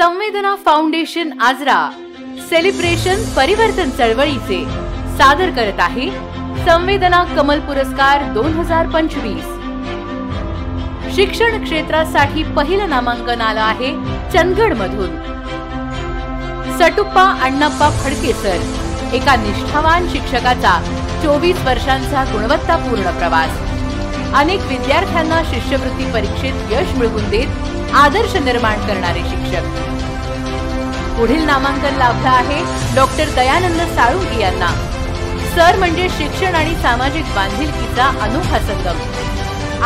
संवेदना foundation Ajara celebration परिवर्तन चळवळीचे सादर करत आहे संवेदना कमल पुरस्कार 2025। शिक्षण क्षेत्रासाठी पहिलं नामांकन आलं आहे चंदगड मधून। सटुप्पा अण्णाप्पा फडके सर एका निष्ठावान शिक्षकाचा 24 वर्षांचा गुणवत्तापूर्ण प्रवास, अनेक विद्यार्थ्यांना शिष्यवृत्ती परीक्षेत यश मिळवून देत आदर्श निर्माण करणारे शिक्षक। पुढील नामांकन लाभलं आहे डॉक्टर दयानंद साळुंके यांना। सर म्हणजे शिक्षण आणि सामाजिक बांधिलकीचा अनोखा संगम।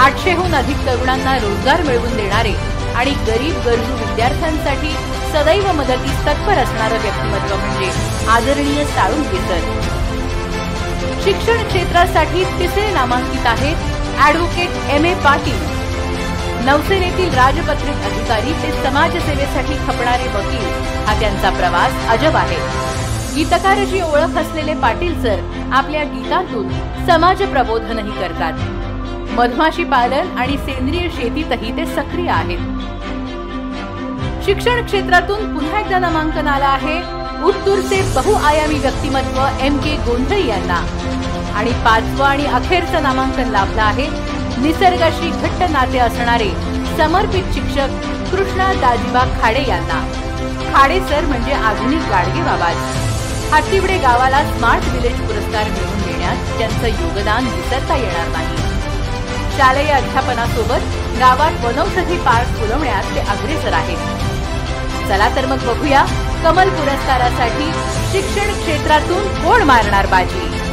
800हून अधिक तरुणांना रोजगार मिळवून देणारे आणि गरीब गरजू विद्यार्थ्यांसाठी सदैव मदतीस तत्पर असणारे व्यक्तिमत्व म्हणजे आदरणीय साळुंके सर। शिक्षण क्षेत्रासाठी तिसरे नामांकित आहेत ॲडव्होकेट M.A. पाटील। नौसेनेतील राजपत्रित अधिकारी ते समाजसेवेसाठी खपणारे वकील हा त्यांचा प्रवास अजब आहे। गीतकाराची ओळख असलेले पाटील सर आपल्या गीतातून समाज प्रबोधनही करतात। मधमाशी पालन आणि सेंद्रिय शेतीतही ते सक्रिय आहेत। शिक्षण क्षेत्रातून पुन्हा एकदा नामांकन आलं आहे उत्तूरचे बहुआयामी व्यक्तिमत्व M.K. गोंधळी यांना। आणि पाचवं आणि अखेरचं नामांकन लाभलं आहे निसर्गाशी घट्ट नाते असणारे समर्पित शिक्षक कृष्णा दाजीबा खाडे यांना। खाडे सर म्हणजे आधुनिक गाडगे बाबाज। हातीवडे गावाला स्मार्ट विलेज पुरस्कार मिळवून देण्यात त्यांचं योगदान विसरता येणार नाही। शालेय अध्यापनासोबत गावात वनौषधी पार्क फुलवण्यात ते अग्रेसर आहेत। चला तर मग बघूया कमल पुरस्कारासाठी शिक्षण क्षेत्रातून कोण मारणार बाजी।